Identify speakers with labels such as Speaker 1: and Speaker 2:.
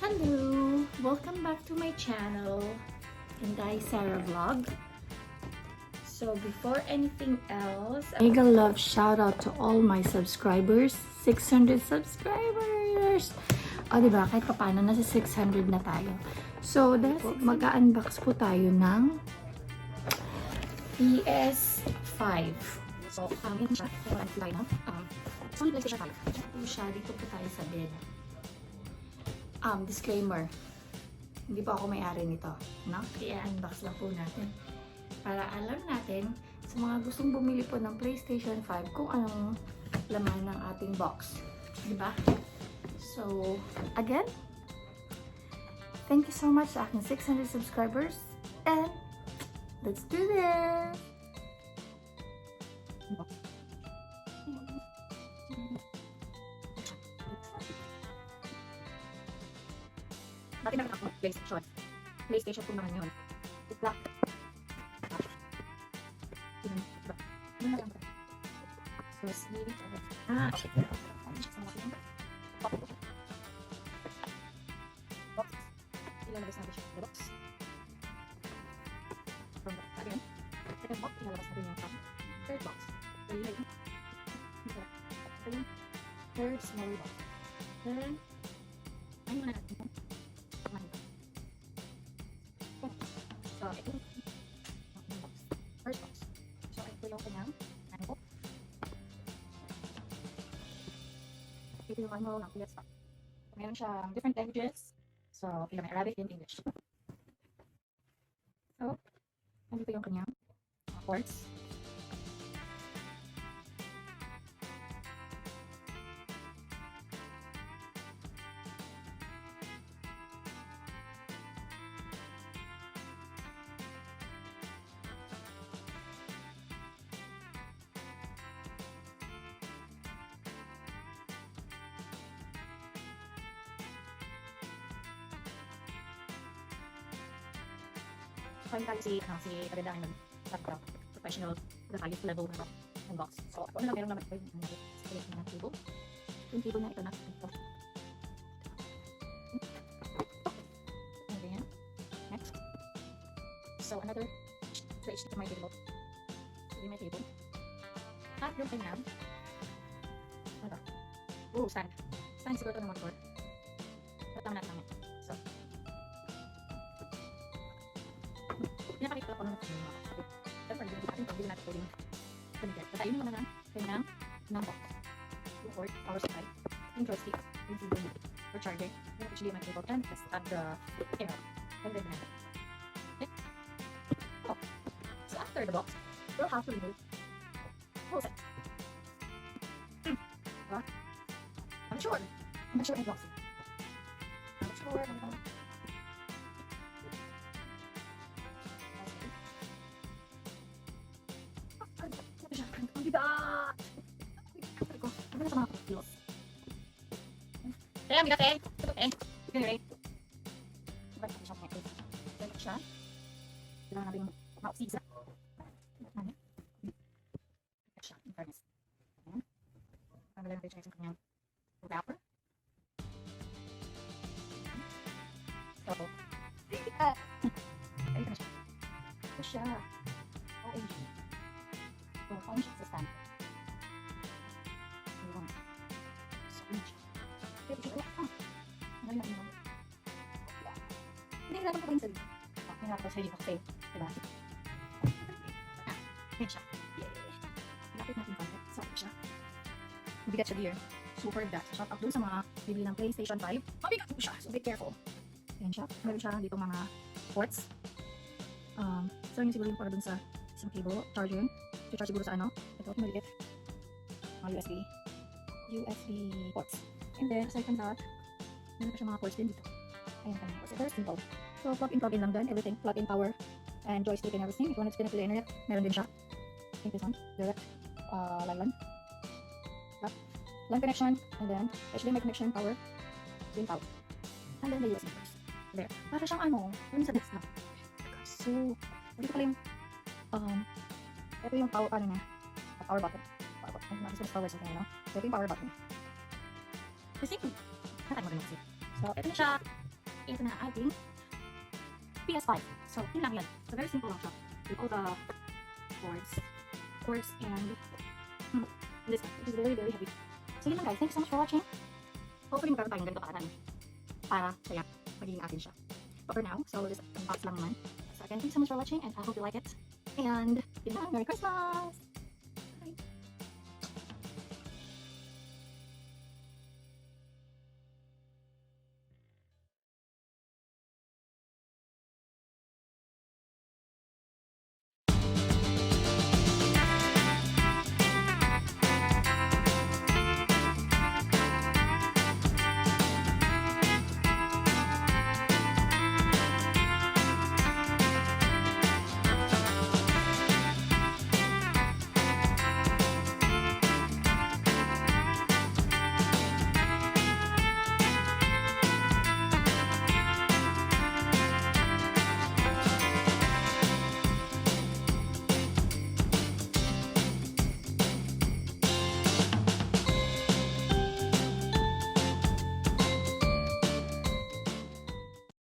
Speaker 1: Hello! Welcome back to my channel, Inday Sarah Vlog. So before anything else, mega love shout out to all my subscribers. 600 subscribers! O diba, kahit paano, nasa 600 na tayo. So, mag-unbox po tayo ng PS5. So, yun siya. Sony PlayStation 5. Ito siya. Dito po tayo sa bed. Disclaimer. Hindi po ako may-ari nito. No? I-unbox lang po natin. Para alam natin sa mga gustong bumili po ng PlayStation 5 kung anong laman ng ating box. Diba? So, again, thank you so much sa aking 600 subscribers. And, let's do this! Dati naman ako PlayStation. PlayStation po naman yun. It's black. Yun na lang ba? So, see. Okay. Box. Ilalabas natin siya. The box. From the again. Second box. Ilalabas natin yung third box. Third small box. Then, ayun na natin. So, ito yung box. First box. So, ito yung kanyang ano po. Ito yung ano ng PS5. Meron siyang different languages. So, may Arabic and English. So, nandito yung kanyang ports. So, yung si kagandahan ng professional the highest level ng box. So, ano lang meron naman ito yung space ng table. Yung table na ito na ito. And then, next. So, another place to my table. So, my table. At yung kanyang ano? Oh, stand. Stand siguro ito ng monitor. Tama natin namin. So, pinapakita ko lang ng mga kapit. Siyempre, hindi natin pwedeng pagbigat. Basta yun naman na kanyang box. Yung port, power supply, yung joystick, yung keyboard, or charger, yung HDMI cable, and let's add the camera. And then natin. Okay? Oh. So after the box, we'll have to remove whole set. Diba? I'm sure I'm boxing. I'm sure I'm Kaya bigat eh. Ganyan eh. Ba't natin siya mga eh. Ganyan siya. Kailangan natin ma-oxisa. Ano? Ganyan siya. In fairness. Ayan. Pagkalan natin siya yung kanyang wrapper. So, ayun na siya. Ito siya. OMG. So, OMG sa stand. Ayun. So, OMG. Hindi natin pa rin sa dito. Hindi natin sa dito kasi, diba? Ayan siya. Lapit natin konti. So, siya. Mabigat siya dear. Super bigat. Shout out dun sa mga bibili ng PlayStation 5. Mabigat po siya. So, be careful. Ayan siya. Meron siya dito mga ports. So, yun siguro yung para dun sa isang cable. Charger yun. I-charge siguro sa ano. Ito, maliit. Mga USB ports. And then, aside from that, meron pa siya mga ports din dito. Ayan kami. So, very simple. So, plug in lang dun. Everything. Plug in power and joystick and everything. If you want to connect to the internet, meron din siya. I think this one. Direct LAN. LAN connection. And then, HDMI connection, power. Din power. And then, the USB ports. There. Para siyang ano, yun sa desktop. So, dito pala yung, ito yung power, ano na, power button. Power button. Ay, nakasama power something, no? So, ito yung power button. The same. Nakatayo mo rin kasi. So, ito na siya. ito na ating PS5. So, yun lang yan. So, very simple lang siya. With all the cords, and this is very, very heavy. So, yun lang guys. Thank you so much for watching. Hopefully, magkaroon tayong ganito para kaya magiging atin siya. But for now, so this unbox lang naman. So again, thank you so much for watching and I hope you like it. And yun lang, Merry Christmas!